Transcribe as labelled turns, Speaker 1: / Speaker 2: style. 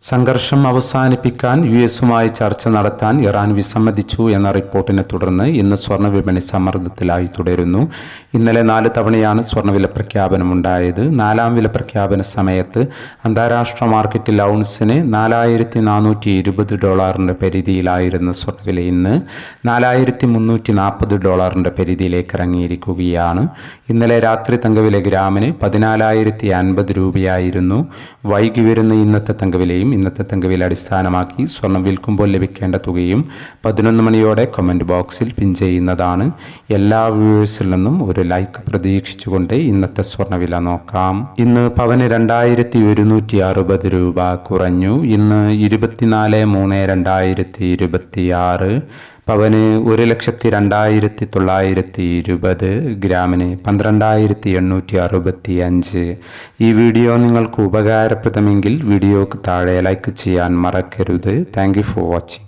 Speaker 1: സംഘർഷം അവസാനിപ്പിക്കാൻ യുഎസുമായി ചർച്ച നടത്താൻ ഇറാൻ വിസമ്മതിച്ചു എന്ന റിപ്പോർട്ടിനെ തുടർന്ന് ഇന്ന് സ്വർണ്ണ വിപണി സമ്മർദ്ദത്തിലായി തുടരുന്നു. ഇന്നലെ 4 തവണയാണ് സ്വർണ്ണവില പ്രഖ്യാപനമുണ്ടായത്. 4ാം വില പ്രഖ്യാപന സമയത്ത് അന്താരാഷ്ട്ര മാർക്കറ്റിൽ ഔൺസിന് $4,420 പരിധിയിലായിരുന്ന സ്വർണ്ണവില ഇന്ന് $4,340 പരിധിയിലേക്ക് ഇറങ്ങിയിരിക്കുകയാണ്. ഇന്നലെ രാത്രി തങ്കവില ഗ്രാമിന് 14,050 രൂപയായിരുന്നു. വൈകി വരുന്ന ഇന്നത്തെ തങ്കവിലയും ഇന്നത്തെ തങ്കവില അടിസ്ഥാനമാക്കി സ്വർണം വിൽക്കുമ്പോൾ ലഭിക്കേണ്ട തുകയും 11 മണിയോടെ കമൻറ്റ് ബോക്സിൽ പിൻ ചെയ്യുന്നതാണ്. എല്ലാ വ്യൂവേഴ്സിൽ നിന്നും ഒരു ലൈക്ക് പ്രതീക്ഷിച്ചുകൊണ്ട് ഇന്നത്തെ സ്വർണ്ണവില നോക്കാം. ഇന്ന് പവന് 2,160 രൂപ കുറഞ്ഞു. ഇന്ന് 24/3/2026 പവന് 1,02,920, ഗ്രാമിന് 12,865. ഈ വീഡിയോ നിങ്ങൾക്ക് ഉപകാരപ്രദമെങ്കിൽ വീഡിയോക്ക് താഴെ ലൈക്ക് ചെയ്യാൻ മറക്കരുത്. Thank you for watching.